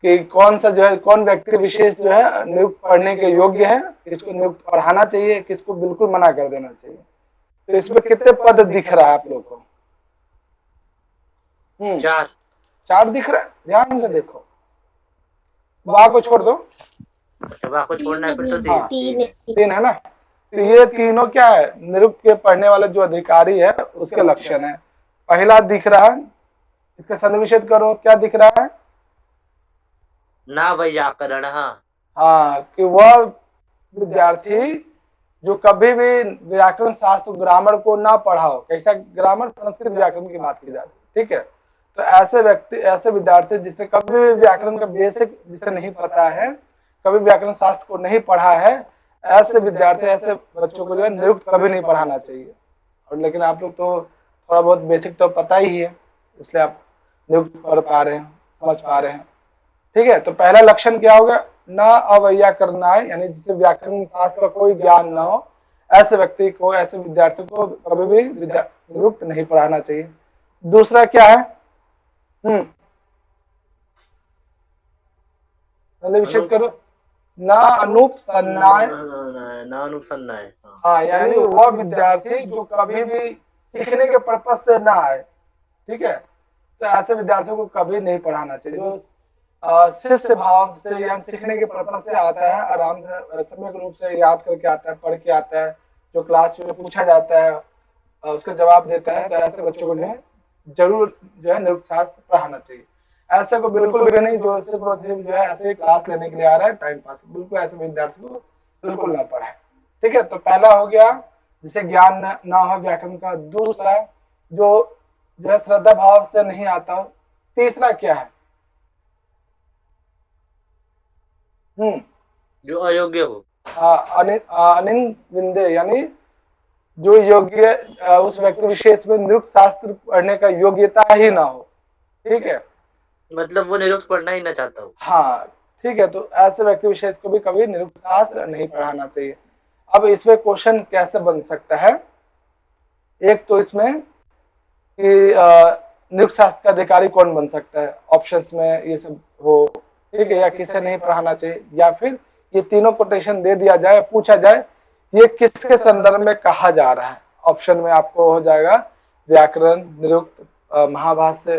कि कौन सा जो है, कौन व्यक्ति विशेष जो है निरुक्त पढ़ने के योग्य है, किसको निरुक्त पढ़ाना चाहिए, किसको बिल्कुल मना कर देना चाहिए। तो इसमें कितने पद दिख रहा है आप लोग को? 4 दिख रहा है, ध्यान से देखो। वाह को छोड़ दो। अच्छा, वाह को छोड़ना है, फिर तो हाँ, 3 3 है ना? तो ये तीनों क्या है, निरुक्त के पढ़ने वाले जो अधिकारी है उसके लक्षण है। पहला दिख रहा है, इसका सन्निवेशित करो, क्या दिख रहा है? ना व्याकरण। हाँ, कि वह विद्यार्थी जो कभी भी व्याकरण शास्त्र ग्रामर को ना पढ़ाओ। कैसा ग्रामर? संस्कृत व्याकरण की बात की जाती है। ठीक है, तो ऐसे व्यक्ति, ऐसे विद्यार्थी जिसने कभी भी व्याकरण का बेसिक जिसे नहीं पता है, कभी व्याकरण शास्त्र को नहीं पढ़ा है, ऐसे विद्यार्थी, ऐसे बच्चों को जो है निरुक्त कभी नहीं पढ़ाना चाहिए। और लेकिन आप लोग तो थोड़ा बहुत बेसिक तो पता ही है, इसलिए आप निरुक्त पढ़ पा रहे हैं, समझ पा रहे हैं। ठीक है, तो पहला लक्षण क्या होगा? न अवैयाकरणाय, यानी जिसे व्याकरण शास्त्र का कोई ज्ञान न हो, ऐसे व्यक्ति को, ऐसे विद्यार्थी को कभी भी निरुक्त नहीं पढ़ाना चाहिए। दूसरा क्या है? विशेष करो। न अनुपसन्नाय। हाँ, यानी वह विद्यार्थी जो कभी भी सीखने के पर्पज से ना आए। ठीक है, तो ऐसे विद्यार्थियों को कभी नहीं पढ़ाना चाहिए। जो शिष्य भाव से या सीखने के पर्पज से आता है, आराम से सम्यक रूप से याद करके आता है, पढ़ के आता है, जो क्लास में पूछा जाता है उसका जवाब देता है, तो ऐसे बच्चों को जरूर जो है निरुक्त शास्त्र पढ़ाना चाहिए। ऐसे को बिल्कुल भी नहीं जो सिर्फ और सिर्फ जो है ऐसे क्लास लेने के लिए आ रहा है, टाइम पास, बिल्कुल ऐसे विद्यार्थी को बिल्कुल ना पढ़े। ठीक है, तो पहला हो गया जिसे ज्ञान ना हो व्याकरण का। दूसरा जो है श्रद्धा भाव से नहीं आता हो। तीसरा क्या है? जो अयोग्य हो। अनिन विंदे, यानी जो योग्य उस व्यक्ति विशेष में निरुक्त शास्त्र पढ़ने का योग्यता ही ना हो। ठीक है, मतलब वो निरुक्त पढ़ना ही ना चाहता हो। हाँ ठीक है, तो ऐसे व्यक्ति विशेष को भी कभी निरुक्त शास्त्र नहीं पढ़ाना चाहिए। अब इसमें क्वेश्चन कैसे बन सकता है? एक तो इसमें कि निरुक्त शास्त्र का अधिकारी कौन बन सकता है, ऑप्शंस में ये सब हो। ठीक है, या किसे नहीं पढ़ाना चाहिए, या फिर ये तीनों कोटेशन दे दिया जाए, पूछा जाए ये किसके संदर्भ में कहा जा रहा है। ऑप्शन में आपको हो जाएगा व्याकरण, निरुक्त, महाभाष्य।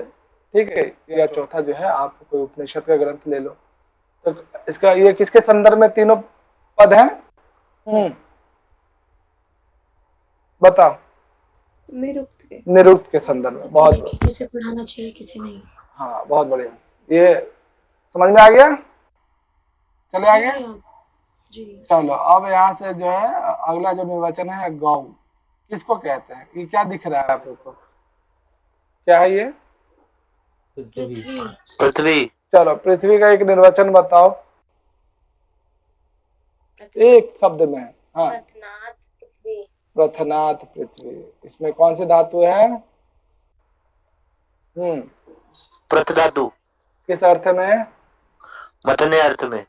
ठीक है, या चौथा जो है आप कोई उपनिषद का ग्रंथ ले लो। तो इसका ये किसके संदर्भ में तीनों पद हैं? बताओ। निरुक्त के संदर्भ में। बहुत बढ़िया, किसे पढ़ाना चाहिए किसे नहीं। हाँ बहुत बढ़िया, ये समझ में आ गया। चले आगे जी। चलो, अब यहाँ से जो है अगला जो निर्वचन है गौ, किसको कहते हैं? ये क्या दिख रहा है आप लोग को? क्या है ये? पृथ्वी। चलो, पृथ्वी का एक निर्वचन बताओ एक शब्द में। हाँ, प्रथनाथ पृथ्वी। इसमें कौन सी धातु है? प्रथ धातु। किस अर्थ में? मतने अर्थ में,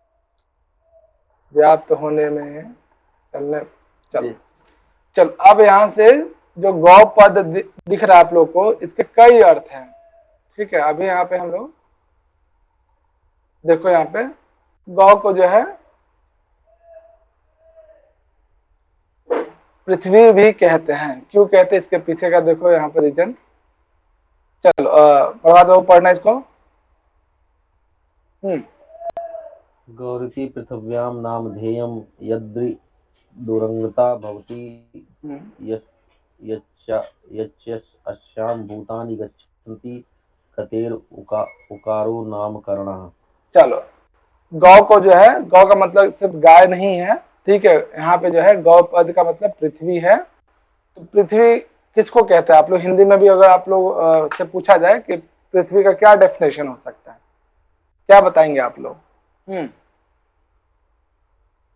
व्याप्त होने में, चलने। चल अब यहाँ से जो गौ पद दिख रहा है आप लोग को, इसके कई अर्थ हैं। ठीक है, अभी यहाँ पे हम लोग देखो, यहाँ पे गौ को जो है पृथ्वी भी कहते हैं। क्यों कहते हैं इसके पीछे का देखो यहाँ पे रीजन। चलो पढ़वा दो, पढ़ना इसको। गौरति पृथिव्याम नामधेयं यद्रि दुरंगता भवति यच्चास्यां भूतानि गच्छन्ति कतेर उकारो नामकरणः। चलो, गौ को जो है, गौ का मतलब सिर्फ गाय नहीं है। ठीक है, यहाँ पे जो है गौ पद का मतलब पृथ्वी है। तो पृथ्वी किसको कहते हैं? आप लोग हिंदी में भी अगर आप लोग से पूछा जाए कि पृथ्वी का क्या डेफिनेशन हो सकता है, क्या बताएंगे आप लोग?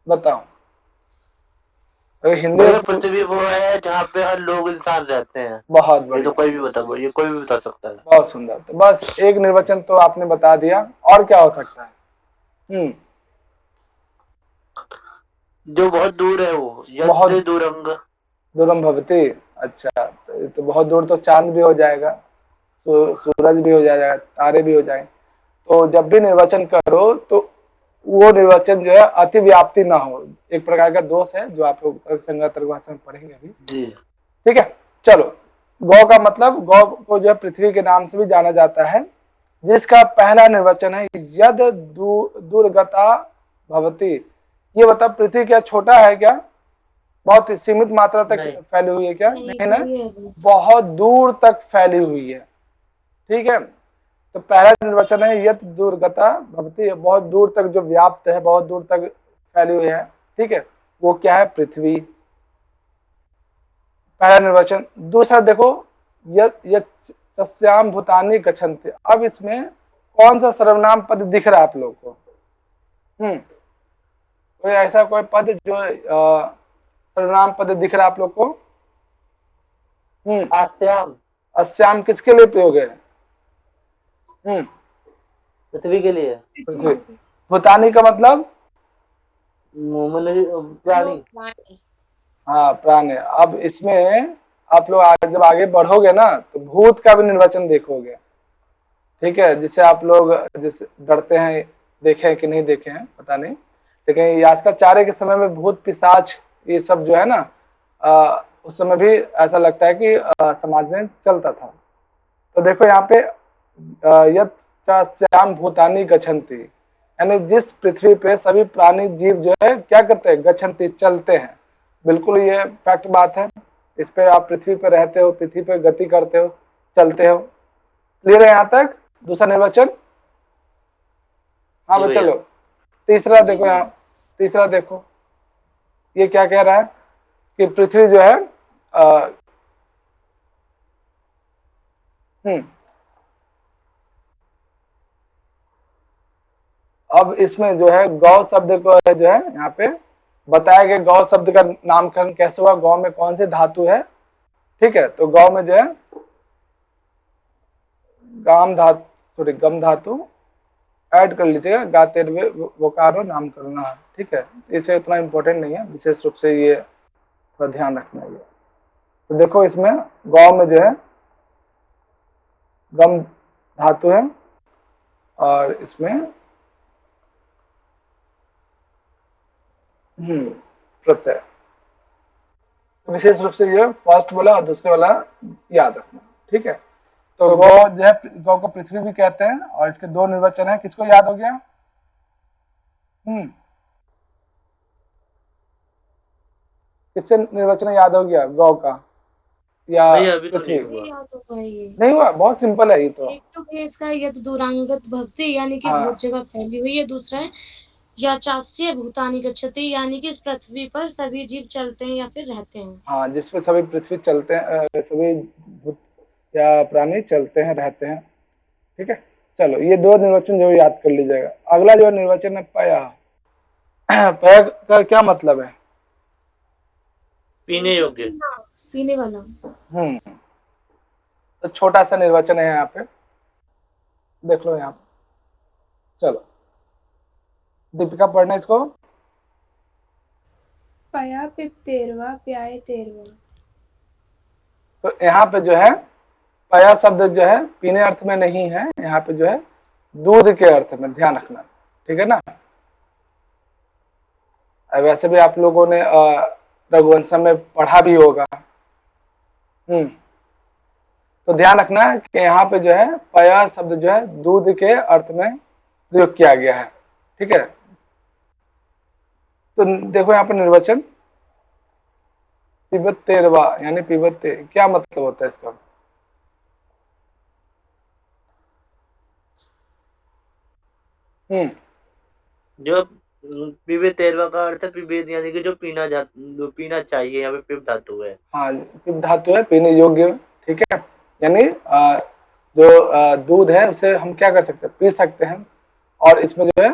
बताओ। अगर हिंदी में पृथ्वी वो है जहाँ पे हर लोग इंसान रहते हैं। बहुत ये बढ़िया, तो कोई भी बता सकता है। बहुत सुंदर। तो बस एक निर्वचन तो आपने बता दिया, और क्या हो सकता है? जो बहुत दूर है वो, बहुत दूरम भवती। अच्छा, तो बहुत दूर तो चांद भी हो जाएगा, सूरज भी हो जाएगा, तारे भी हो जाएंगे। तो जब भी निर्वचन करो तो वो निर्वचन जो है अति व्याप्ति ना हो। एक प्रकार का दोष है जो आप लोग तर्कसंगत भाषा में पढ़ेंगे अभी जी। ठीक है, चलो, गौ का मतलब, गौ को जो है पृथ्वी के नाम से भी जाना जाता है, जिसका पहला निर्वचन है यद दुर्गता भवती। ये बता, पृथ्वी क्या छोटा है क्या? बहुत सीमित मात्रा तक फैली हुई है क्या? नहीं ना, बहुत दूर तक फैली हुई है। ठीक है, तो पहला निर्वचन है यत दुर्गता भवती, बहुत दूर तक जो व्याप्त है, बहुत दूर तक फैली हुई है। ठीक है, वो क्या है? पृथ्वी, पहला निर्वचन। दूसरा देखो, यस्याम भूतानि गच्छन्ति। अब इसमें कौन सा सर्वनाम पद दिख रहा है आप लोग को? कोई ऐसा कोई पद जो सर्वनाम पद दिख रहा है आप लोग को? अस्याम। अस्याम किसके लिए प्रयोग है? पृथ्वी के लिए। पृथ्वी। भूतानी का मतलब प्राणी। हाँ, प्राणी। अब इसमें आप लोग जब आगे बढ़ोगे ना तो भूत का भी निर्वचन देखोगे। ठीक है, जिसे आप लोग जैसे डरते हैं, देखे हैं कि नहीं देखे हैं पता नहीं, लेकिन यास्काचार्य के समय में भूत पिशाच ये सब जो है ना, उस समय भी ऐसा लगता है कि समाज में चलता था। तो देखो यहाँ पे यस्याम भूतानि गच्छन्ति, यानी जिस पृथ्वी पे सभी प्राणी जीव जो है क्या करते हैं? गच्छन्ति, चलते हैं। बिल्कुल ये फैक्ट बात है। इस पे आप पृथ्वी पे रहते हो, पृथ्वी पे गति करते हो, चलते हो। क्लियर है यहाँ तक? दूसरा निर्वचन हाँ जी बच्चा भैया। लोग, तीसरा देखो यहाँ, तीसरा देखो ये क्या कह रहा है कि पृथ्वी जो है अ, हम्म अब इसमें जो है गौ शब्द को है जो है यहाँ पे बताया गया, गौ शब्द का नामकरण कैसे हुआ, गौ में कौन से धातु है। ठीक है, तो गौ में जो है गाम धातु, सॉरी गम धातु ऐड कर लीजिएगा, गाते हुए वकारो नाम करना है। ठीक है, इसे इतना इम्पोर्टेंट नहीं है, विशेष रूप से ये थोड़ा ध्यान रखना है। तो देखो इसमें गौ में जो है गम धातु है और इसमें प्रत्यय, विशेष रूप से ये फर्स्ट वाला और दूसरे वाला याद रखना। ठीक है, तो गौ जो है, गौ को पृथ्वी भी कहते हैं और इसके दो निर्वचन है, किसको याद हो गया? किससे निर्वचन याद हो गया गौ का या भैया अभी तो पृथ्वी? नहीं हुआ। याद होगा ये। नहीं हुआ, बहुत सिंपल है ये तो। एक तो केस का यद दूरांगत भवति यानी कि हाँ। बहुत जगह फैली हुई है, दूसरा है या चास्य भूतानि गच्छति यानी कि इस पृथ्वी पर सभी जीव चलते हैं या फिर रहते हैं। हाँ, जिसपे सभी पृथ्वी चलते हैं, सभी भूत या प्राणी चलते हैं, रहते हैं। ठीक है, चलो ये दो निर्वचन जो याद कर लीजिएगा। अगला जो निर्वचन है पया। पया का क्या मतलब है? पीने योग्य। पीने वाला। तो छोटा सा निर्वचन है यहाँ पे, देख लो यहाँ पे। चलो दीपिका पढ़ना इसको। पया पिप तेरवा प्याय तेरवा। तो यहाँ पे जो है पया शब्द जो है पीने अर्थ में नहीं है, यहाँ पे जो है दूध के अर्थ में, ध्यान रखना। ठीक है ना, वैसे भी आप लोगों ने रघुवंशम में पढ़ा भी होगा। तो ध्यान रखना कि यहाँ पे जो है पया शब्द जो है दूध के अर्थ में प्रयोग किया गया है। ठीक है, तो देखो यहाँ पे निर्वचन पिबत्तेरवा यानी पिबत्ते, क्या मतलब होता है इसका? जो पीबे तेरवा का अर्थ है पिबेद यानी कि जो जो पीना चाहिए, यहाँ पे पिप धातु है। हाँ, पिब धातु है, पीने योग्य। ठीक है, यानी जो दूध है उसे हम क्या कर सकते हैं, पी सकते हैं। और इसमें जो है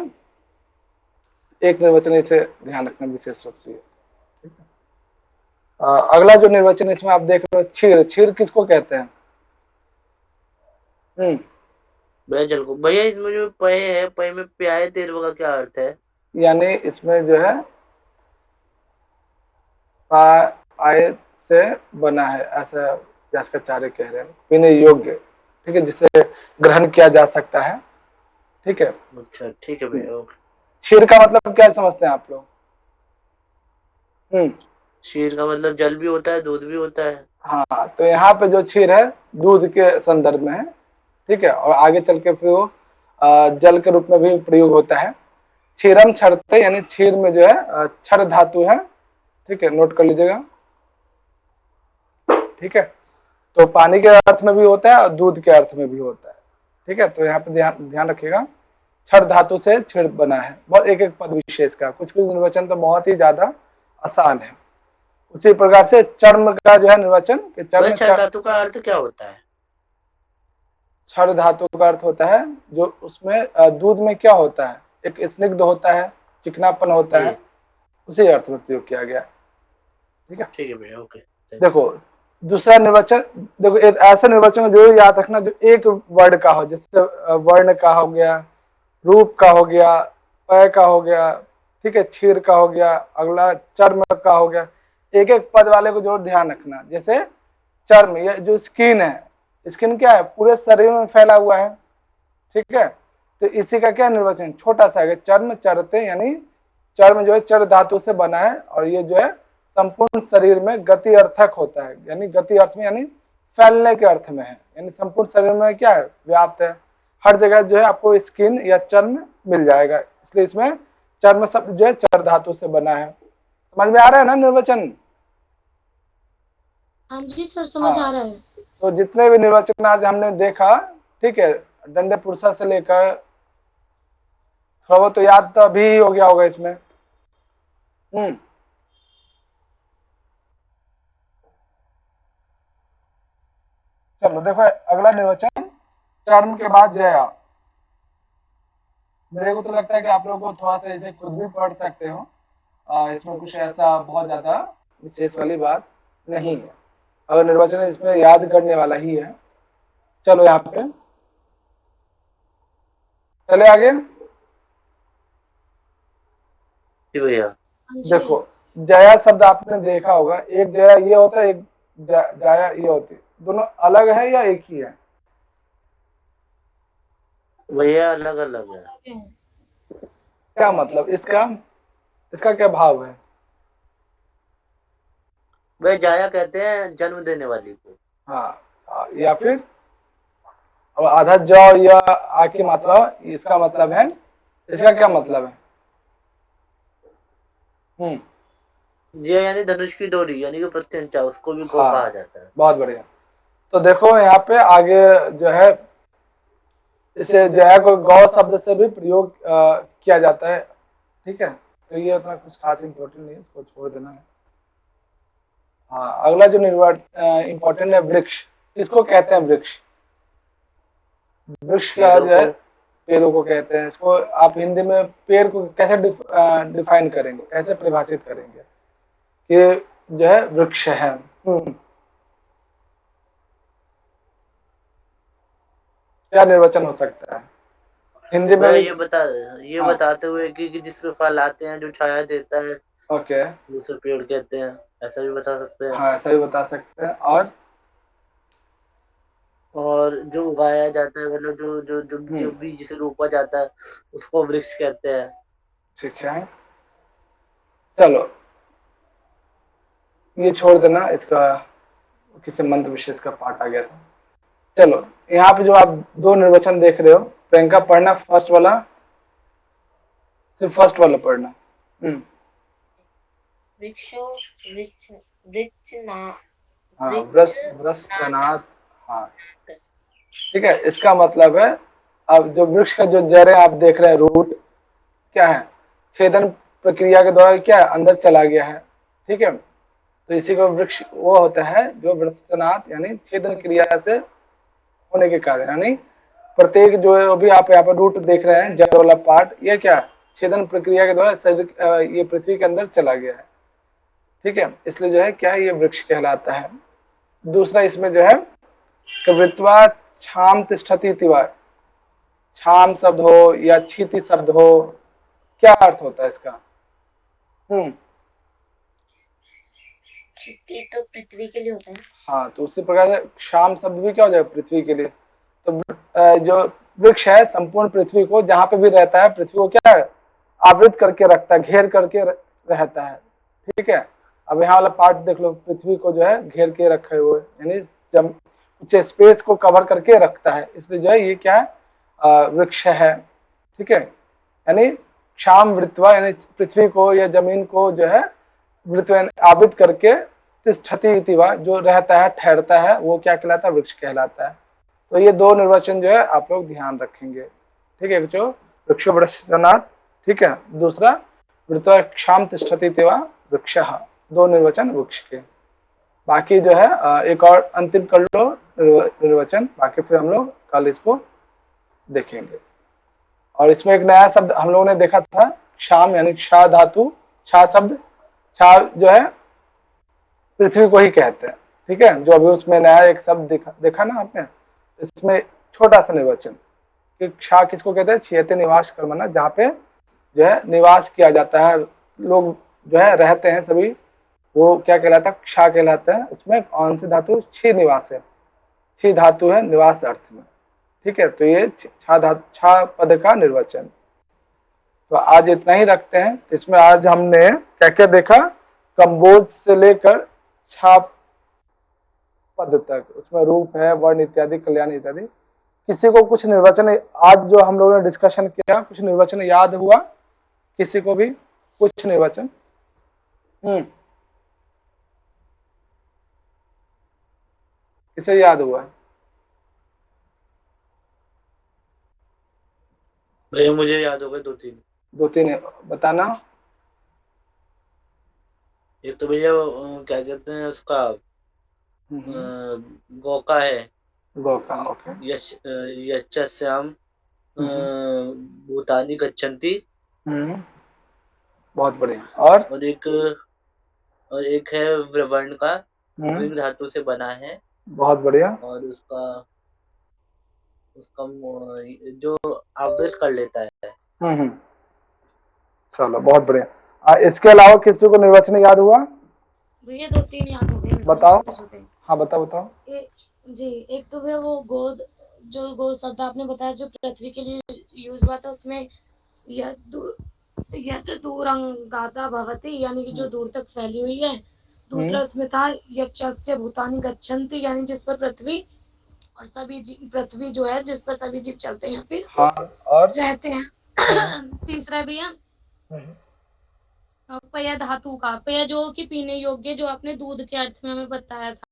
एक निर्वचन, इसे ध्यान रखना विशेष रूप से। ठीक है, अगला जो निर्वचन इसमें आप देख रहे हो क्षीर। क्षीर किसको कहते हैं? भैया जल को। भैया इसमें जो पय है, पय में प्याय तेरवा का क्या अर्थ है? यानी इसमें जो है आय से बना है, ऐसा व्यासकाचार्य कह रहे हैं, पीने योग्य। ठीक है, जिसे ग्रहण किया जा सकता है। ठीक है, अच्छा ठीक है भैया, ओके। क्षीर का मतलब क्या समझते हैं आप लोग? क्षीर का मतलब जल भी होता है, दूध भी होता है। हाँ, तो यहाँ पे जो क्षीर है दूध के संदर्भ में है। ठीक है, और आगे चल के फिर वो जल के रूप में भी प्रयोग होता है। क्षीरम क्षरते यानी क्षीर में जो है क्षर धातु है। ठीक है, नोट कर लीजिएगा। ठीक है, तो पानी के अर्थ में भी होता है और दूध के अर्थ में भी होता है। ठीक है, तो यहाँ पे ध्यान रखिएगा, क्षर धातु से क्षीर बना है। बहुत एक एक पद विशेष का, कुछ कुछ निर्वचन तो बहुत ही ज्यादा आसान है। उसी प्रकार से चर्म का जो है निर्वचन कि चर्म, क्षर धातु का अर्थ क्या होता है? क्षर धातु का अर्थ होता है जो उसमें दूध में क्या होता है, एक स्निग्ध होता है, चिकनापन होता है, उसी अर्थ में प्रयोग किया गया। ठीक है भैया, ओके। देखो दूसरा निर्वचन, देखो एक ऐसा निर्वचन जो याद रखना जो एक वर्ड का हो, जैसे वर्ण का हो गया, रूप का हो गया, पय का हो गया। ठीक है, क्षीर का हो गया, अगला चर्म का हो गया। एक एक पद वाले को जरूर ध्यान रखना। जैसे चर्म, ये जो स्किन है, स्किन क्या है, पूरे शरीर में फैला हुआ है। ठीक है, तो इसी का क्या निर्वचन, छोटा सा है, चर्म चरते, यानी चर्म जो है चर धातु से बना है और ये जो है संपूर्ण शरीर में गति अर्थक होता है, यानी गति अर्थ में यानी फैलने के अर्थ में है, यानी संपूर्ण शरीर में क्या है, व्याप्त है। हर जगह जो है आपको स्किन या चर्म मिल जाएगा, इसलिए इसमें चर्म शब्द जो है चर धातु से बना है। समझ में आ रहा है ना निर्वचन? हाँ जी सर, समझ आ रहा है। तो जितने भी निर्वचन आज हमने देखा, ठीक है, दंड पुरुषा से लेकर थोड़ा बहुत तो याद तो अभी हो गया होगा इसमें। चलो देखो अगला निर्वचन, कर्म के बाद जया। मेरे को तो लगता है कि आप लोगों को थोड़ा सा इसे खुद भी पढ़ सकते हो, इसमें कुछ ऐसा बहुत ज्यादा विशेष वाली बात नहीं है। अगर निर्वचन इसमें याद करने वाला ही है। चलो यहाँ पे चले आगे। जी भैया। हाँ जी देखो भैया। जया शब्द आपने देखा होगा, एक जया ये होता है, एक जाया ये होती है, दोनों अलग है या एक ही है? भैया अलग अलग है। आगे हैं। क्या मतलब इसका, इसका क्या भाव है? वह जाया कहते हैं जन्म देने वाली को। हाँ, या फिर अब आधा ज या आ की मात्रा, इसका मतलब है, इसका क्या मतलब है? जय यानी धनुष की डोरी, यानी कि प्रत्यंचा, उसको भी गौ हाँ, कहा जाता है। बहुत बढ़िया। तो देखो यहाँ पे आगे जो है, इसे जया को गौ शब्द से भी प्रयोग किया जाता है। ठीक है, तो ये उतना कुछ खास इम्पोर्टेंट नहीं है, इसको छोड़ देना है। हाँ, अगला जो इम्पोर्टेंट है, वृक्ष। इसको कहते हैं वृक्ष। वृक्ष का पेड़ों जो है, को। पेड़ों को कहते हैं। इसको आप हिंदी में पेड़ को कैसे डिफाइन करेंगे, कैसे परिभाषित करेंगे कि जो है वृक्ष है? क्या निर्वचन हो सकता है हिंदी में वह भी? ये हाँ, बताते हुए कि जिसपे फल आते हैं, जो छाया देता है, ओके, दूसरे पेड़ कहते हैं, ऐसा भी बता सकते हैं। हाँ ऐसा भी बता सकते हैं। और जो उगाया जाता है, मतलब जो जो जो जो हम्म, बीज से रोपा जाता है, उसको वृक्ष कहते हैं। ठीक है, चलो ये छोड़ देना, इसका किसी मंत्र विशेष का पाठ आ गया था। चलो यहाँ पे जो आप दो निर्वचन देख रहे हो, प्रियंका पढ़ना फर्स्ट वाला, सिर्फ फर्स्ट वाला पढ़ना। वृक्षो वृक्ष वृक्ष ना हाँ, वृक्ष वृक्षनाथ। हाँ, ठीक है, इसका मतलब है, अब जो वृक्ष का जो जड़ आप देख रहे हैं, रूट क्या है, छेदन प्रक्रिया के द्वारा क्या है, अंदर चला गया है। ठीक है, तो इसी को वृक्ष वो होता है जो वृक्षनाथ यानी छेदन क्रिया से होने के कारण, यानी प्रत्येक जो भी आप यहाँ पर रूट देख रहे हैं, जड़ वाला पार्ट, ये क्या छेदन प्रक्रिया के द्वारा शरीर ये पृथ्वी के अंदर चला गया है। ठीक है, इसलिए जो है क्या है, ये वृक्ष कहलाता है। दूसरा इसमें जो है, कवित्वा छाम तिष्ठति तिवा, छाम शब्द हो या क्षिति शब्द हो, क्या अर्थ होता है इसका? क्षिति तो पृथ्वी के लिए होता है। हाँ, तो उसी प्रकार से शाम शब्द भी क्या हो जाएगा, पृथ्वी के लिए। तो जो वृक्ष है संपूर्ण पृथ्वी को, जहां पे भी रहता है, पृथ्वी को क्या है, आवृत करके रखता है, घेर करके रहता है। ठीक है, अब यहाँ वाला पार्ट देख लो, पृथ्वी को जो है घेर के रखे हुए, यानी जब कुछ स्पेस को कवर करके रखता है, इसलिए जो है ये क्या है, वृक्ष है। ठीक है, यानी क्षाम वृत्वा, यानी पृथ्वी को या जमीन को जो है वृत्व आवृत करके, तिष्ठति इतिवा, जो रहता है ठहरता है, वो क्या कहलाता है, वृक्ष कहलाता है। तो ये दो निर्वचन जो है आप लोग ध्यान रखेंगे। ठीक है बच्चों, वृक्षो वृक्षनाथ, ठीक है। दूसरा वृत्वा क्षाम तिष्ठति इतिवा वृक्ष, दो निर्वचन वृक्ष के। बाकी जो है एक और अंतिम कर लो निर्वचन, बाकी फिर हम लोग कल इसको देखेंगे। और इसमें एक नया शब्द हम लोगों ने देखा था, क्षाम, यानी क्षा धातु, क्षा शब्द, क्षा जो है पृथ्वी को ही कहते हैं। ठीक है, जो अभी उसमें नया एक शब्द देखा ना आपने, इसमें छोटा सा निर्वचन कि क्षा किसको कहते हैं, क्षेत्र निवास कर्मना, जहाँ पे जो है निवास किया जाता है, लोग जो है रहते हैं सभी, वो क्या कहलाता है, क्षा कहलाता है। इसमें कौन सी धातु, क्षी निवास है, क्षी धातु है निवास अर्थ में। ठीक है, तो ये छा पद का निर्वचन। तो आज इतना ही रखते हैं। इसमें आज हमने क्या क्या देखा, कंबोज से लेकर छा पद तक, उसमें रूप है, वर्ण इत्यादि, कल्याण इत्यादि। किसी को कुछ निर्वचन आज जो हम लोगों ने डिस्कशन किया, कुछ निर्वचन याद हुआ किसी को भी, कुछ निर्वचन? किसे याद हुआ? भैया मुझे याद हो गए 2-3। 2-3 बताना। एक तो भैया क्या कहते हैं उसका गौका है। गौका, ओके। यश्चास्याम भूतानि गच्छन्ति। बहुत बढ़िया। और और एक है वृवर्ण का, वृंग हम्म धातु से बना है। बहुत बढ़िया। और उसका उसका जो आवृत कर लेता है। हम्म चलो बहुत बढ़िया। इसके अलावा किसी को निर्वचन याद हुआ? भैया 2-3 याद हो गए, बताओ। छोटे-छोटे। हाँ बताओ बताओ। जी, एक तो भैया वो गोद, जो गोद शब्द आपने बताया जो पृथ्वी के लिए यूज हुआ था, उसमें यत दूरंगाता भवति, यानी कि जो दूर तक फैली हुई है। दूसरा उसमें था यक्षस्य भूतानि गच्छन्ति, यानी जिस पर पृथ्वी और पृथ्वी जो है जिस पर सभी जीव चलते हैं या फिर हाँ और रहते हैं। तीसरा भैया पय धातु का, पय जो कि पीने योग्य, जो आपने दूध के अर्थ में हमें बताया था।